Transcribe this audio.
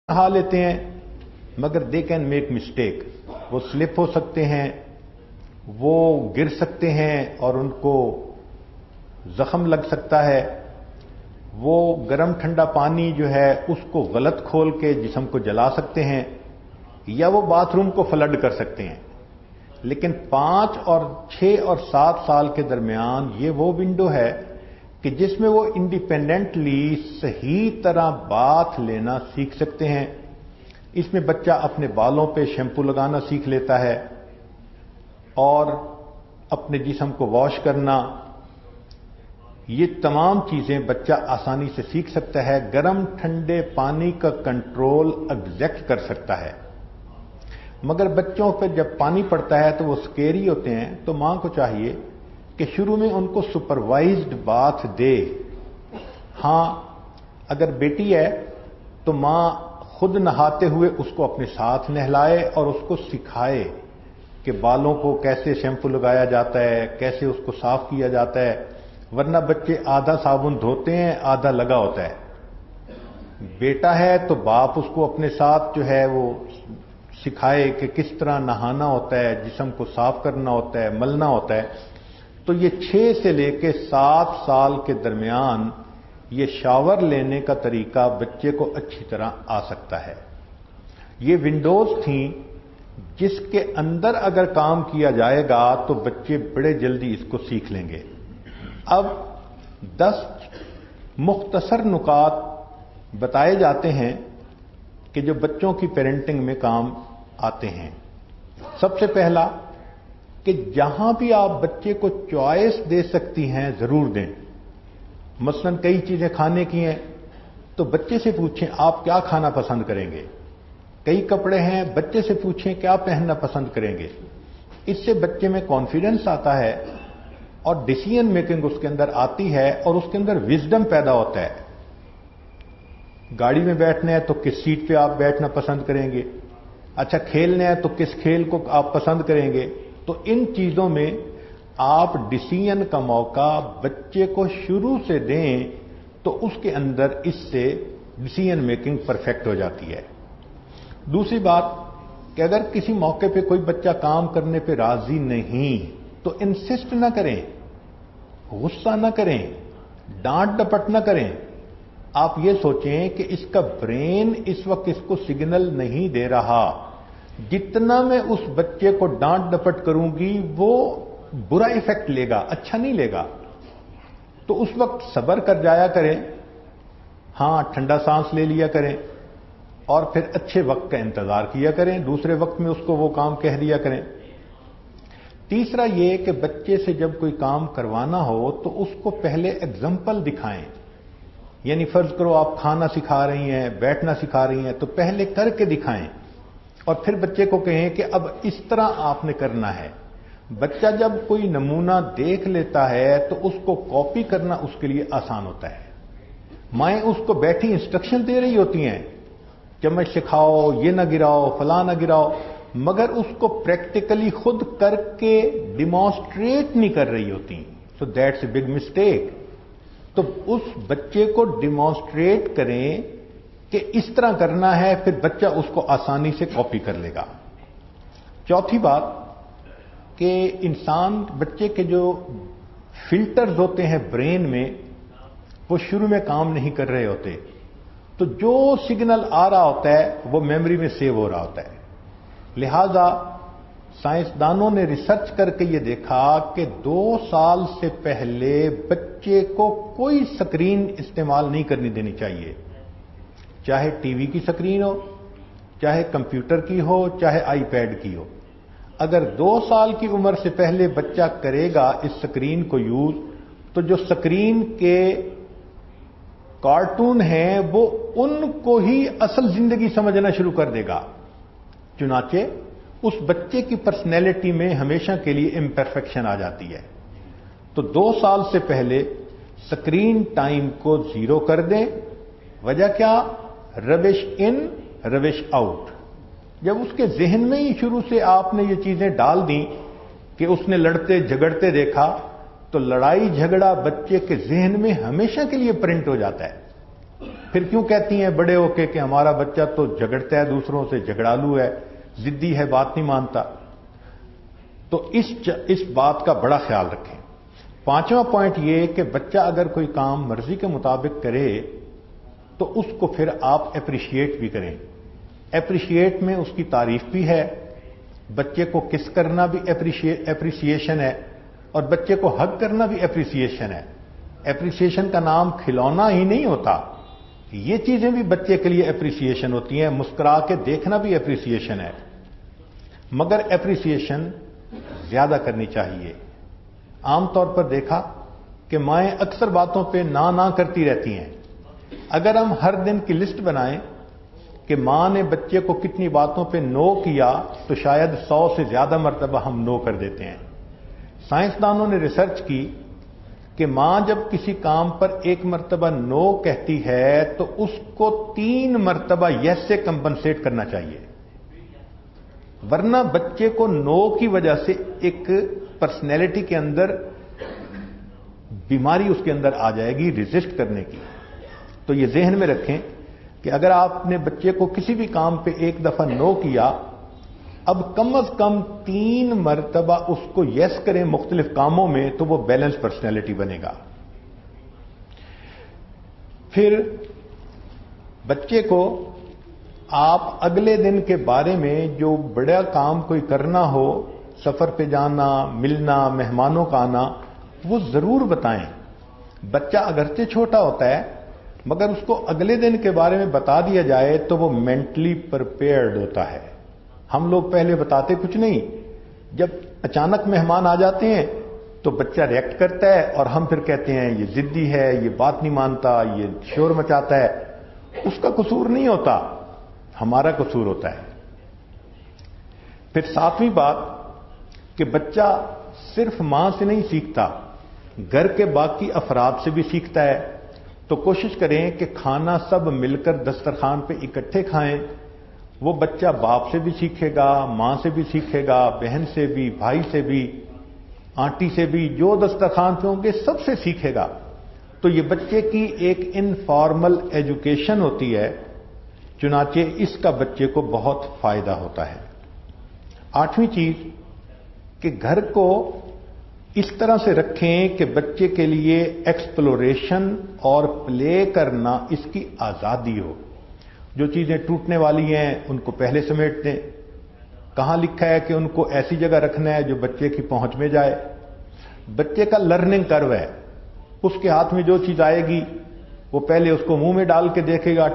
نہا لیتے ہیں مگر دے کین میک مسٹیک، وہ سلپ ہو سکتے ہیں، وہ گر سکتے ہیں اور ان کو زخم لگ سکتا ہے، وہ گرم ٹھنڈا پانی جو ہے اس کو غلط کھول کے جسم کو جلا سکتے ہیں، یا وہ باتھ روم کو فلڈ کر سکتے ہیں۔ لیکن 5 اور 6 اور 7 سال کے درمیان یہ وہ ونڈو ہے کہ جس میں وہ انڈیپینڈنٹلی صحیح طرح باتھ لینا سیکھ سکتے ہیں۔ اس میں بچہ اپنے بالوں پہ شیمپو لگانا سیکھ لیتا ہے اور اپنے جسم کو واش کرنا، یہ تمام چیزیں بچہ آسانی سے سیکھ سکتا ہے۔ گرم ٹھنڈے پانی کا کنٹرول ایگزیکٹ کر سکتا ہے۔ مگر بچوں پہ جب پانی پڑتا ہے تو وہ سکیری ہوتے ہیں، تو ماں کو چاہیے کہ شروع میں ان کو سپروائزڈ باتھ دے۔ ہاں، اگر بیٹی ہے تو ماں خود نہاتے ہوئے اس کو اپنے ساتھ نہلائے اور اس کو سکھائے کہ بالوں کو کیسے شیمپو لگایا جاتا ہے، کیسے اس کو صاف کیا جاتا ہے، ورنہ بچے آدھا صابن دھوتے ہیں آدھا لگا ہوتا ہے۔ بیٹا ہے تو باپ اس کو اپنے ساتھ جو ہے وہ سکھائے کہ کس طرح نہانا ہوتا ہے، جسم کو صاف کرنا ہوتا ہے، ملنا ہوتا ہے۔ تو یہ 6 سے لے کے 7 سال کے درمیان یہ شاور لینے کا طریقہ بچے کو اچھی طرح آ سکتا ہے۔ یہ ونڈوز تھیں جس کے اندر اگر کام کیا جائے گا تو بچے بڑے جلدی اس کو سیکھ لیں گے۔ اب 10 مختصر نکات بتائے جاتے ہیں کہ جو بچوں کی پیرنٹنگ میں کام آتے ہیں۔ سب سے پہلا کہ جہاں بھی آپ بچے کو چوائس دے سکتی ہیں ضرور دیں۔ مثلا کئی چیزیں کھانے کی ہیں تو بچے سے پوچھیں آپ کیا کھانا پسند کریں گے۔ کئی کپڑے ہیں، بچے سے پوچھیں کیا پہننا پسند کریں گے۔ اس سے بچے میں کانفیڈنس آتا ہے اور ڈیسیژن میکنگ اس کے اندر آتی ہے اور اس کے اندر وزڈم پیدا ہوتا ہے۔ گاڑی میں بیٹھنا ہے تو کس سیٹ پہ آپ بیٹھنا پسند کریں گے، اچھا کھیلنا ہے تو کس کھیل کو آپ پسند کریں گے۔ تو ان چیزوں میں آپ ڈیسیژن کا موقع بچے کو شروع سے دیں تو اس کے اندر اس سے ڈیسیژن میکنگ پرفیکٹ ہو جاتی ہے۔ دوسری بات کہ اگر کسی موقع پہ کوئی بچہ کام کرنے پہ راضی نہیں تو انسسٹ نہ کریں، غصہ نہ کریں، ڈانٹ ڈپٹ نہ کریں۔ آپ یہ سوچیں کہ اس کا برین اس وقت اس کو سگنل نہیں دے رہا، جتنا میں اس بچے کو ڈانٹ ڈپٹ کروں گی وہ برا ایفیکٹ لے گا، اچھا نہیں لے گا۔ تو اس وقت صبر کر جایا کریں، ہاں ٹھنڈا سانس لے لیا کریں اور پھر اچھے وقت کا انتظار کیا کریں، دوسرے وقت میں اس کو وہ کام کہہ دیا کریں۔ تیسرا یہ کہ بچے سے جب کوئی کام کروانا ہو تو اس کو پہلے ایگزامپل دکھائیں۔ یعنی فرض کرو آپ کھانا سکھا رہی ہیں، بیٹھنا سکھا رہی ہیں، تو پہلے کر کے دکھائیں اور پھر بچے کو کہیں کہ اب اس طرح آپ نے کرنا ہے۔ بچہ جب کوئی نمونہ دیکھ لیتا ہے تو اس کو کاپی کرنا اس کے لیے آسان ہوتا ہے۔ مائیں اس کو بیٹھی انسٹرکشن دے رہی ہوتی ہیں، چمچ سکھاؤ، یہ نہ گراؤ، فلاں نہ گراؤ، مگر اس کو پریکٹیکلی خود کر کے ڈیمانسٹریٹ نہیں کر رہی ہوتی۔ So that's a big mistake. تو اس بچے کو ڈیمانسٹریٹ کریں کہ اس طرح کرنا ہے، پھر بچہ اس کو آسانی سے کاپی کر لے گا۔ چوتھی بات کہ انسان بچے کے جو فلٹرز ہوتے ہیں برین میں وہ شروع میں کام نہیں کر رہے ہوتے، تو جو سگنل آ رہا ہوتا ہے وہ میموری میں سیو ہو رہا ہوتا ہے۔ لہذا سائنسدانوں نے ریسرچ کر کے یہ دیکھا کہ 2 سال سے پہلے بچے کو کوئی سکرین استعمال نہیں کرنی دینی چاہیے، چاہے ٹی وی کی سکرین ہو، چاہے کمپیوٹر کی ہو، چاہے آئی پیڈ کی ہو۔ اگر 2 سال کی عمر سے پہلے بچہ کرے گا اس سکرین کو یوز، تو جو سکرین کے کارٹون ہیں وہ ان کو ہی اصل زندگی سمجھنا شروع کر دے گا۔ چنانچہ اس بچے کی پرسنالٹی میں ہمیشہ کے لیے امپرفیکشن آ جاتی ہے۔ تو 2 سال سے پہلے سکرین ٹائم کو 0 کر دیں۔ وجہ کیا؟ ربش ان ربش آؤٹ۔ جب اس کے ذہن میں ہی شروع سے آپ نے یہ چیزیں ڈال دیں کہ اس نے لڑتے جھگڑتے دیکھا، تو لڑائی جھگڑا بچے کے ذہن میں ہمیشہ کے لیے پرنٹ ہو جاتا ہے۔ پھر کیوں کہتی ہیں بڑے ہو کے کہ ہمارا بچہ تو جھگڑتا ہے دوسروں سے، جھگڑالو ہے، ضدی ہے، بات نہیں مانتا؟ تو اس بات کا بڑا خیال رکھیں۔ پانچواں پوائنٹ یہ کہ بچہ اگر کوئی کام مرضی کے مطابق کرے تو اس کو پھر آپ اپریشیٹ بھی کریں۔ اپریشیٹ میں اس کی تعریف بھی ہے، بچے کو کس کرنا بھی اپریسیشن ہے، اور بچے کو حق کرنا بھی اپریسیشن ہے۔ اپریسیشن کا نام کھلونا ہی نہیں ہوتا، یہ چیزیں بھی بچے کے لیے اپریسیشن ہوتی ہیں، مسکرا کے دیکھنا بھی اپریسیشن ہے، مگر اپریسیشن زیادہ کرنی چاہیے۔ عام طور پر دیکھا کہ مائیں اکثر باتوں پہ نہ کرتی رہتی ہیں۔ اگر ہم ہر دن کی لسٹ بنائیں کہ ماں نے بچے کو کتنی باتوں پہ نو کیا تو شاید 100 سے زیادہ مرتبہ ہم نو کر دیتے ہیں۔ سائنسدانوں نے ریسرچ کی کہ ماں جب کسی کام پر ایک مرتبہ نو کہتی ہے تو اس کو 3 مرتبہ یس سے کمپنسیٹ کرنا چاہیے، ورنہ بچے کو نو کی وجہ سے ایک پرسنالٹی کے اندر بیماری اس کے اندر آ جائے گی ریزسٹ کرنے کی۔ تو یہ ذہن میں رکھیں کہ اگر آپ نے بچے کو کسی بھی کام پہ ایک دفعہ نو کیا، اب کم از کم 3 مرتبہ اس کو یس کریں مختلف کاموں میں، تو وہ بیلنس پرسنالٹی بنے گا۔ پھر بچے کو آپ اگلے دن کے بارے میں جو بڑا کام کوئی کرنا ہو، سفر پہ جانا، ملنا، مہمانوں کا آنا، وہ ضرور بتائیں۔ بچہ اگرچہ چھوٹا ہوتا ہے مگر اس کو اگلے دن کے بارے میں بتا دیا جائے تو وہ مینٹلی پرپیئرڈ ہوتا ہے۔ ہم لوگ پہلے بتاتے کچھ نہیں، جب اچانک مہمان آ جاتے ہیں تو بچہ ریئیکٹ کرتا ہے اور ہم پھر کہتے ہیں یہ ضدی ہے، یہ بات نہیں مانتا، یہ شور مچاتا ہے۔ اس کا قصور نہیں ہوتا، ہمارا قصور ہوتا ہے۔ پھر 7ویں بات کہ بچہ صرف ماں سے نہیں سیکھتا، گھر کے باقی افراد سے بھی سیکھتا ہے۔ تو کوشش کریں کہ کھانا سب مل کر دسترخوان پہ اکٹھے کھائیں۔ وہ بچہ باپ سے بھی سیکھے گا، ماں سے بھی سیکھے گا، بہن سے بھی، بھائی سے بھی، آنٹی سے بھی، جو دسترخوان پہ ہوں گے سب سے سیکھے گا۔ تو یہ بچے کی ایک انفارمل ایجوکیشن ہوتی ہے، چنانچہ اس کا بچے کو بہت فائدہ ہوتا ہے۔ 8ویں چیز کہ گھر کو اس طرح سے رکھیں کہ بچے کے لیے ایکسپلوریشن اور پلے کرنا اس کی آزادی ہو۔ جو چیزیں ٹوٹنے والی ہیں ان کو پہلے سمیٹ دیں۔ کہاں لکھا ہے کہ ان کو ایسی جگہ رکھنا ہے جو بچے کی پہنچ میں جائے؟ بچے کا لرننگ کرو ہے، اس کے ہاتھ میں جو چیز آئے گی وہ پہلے اس کو منہ میں ڈال کے دیکھے گا،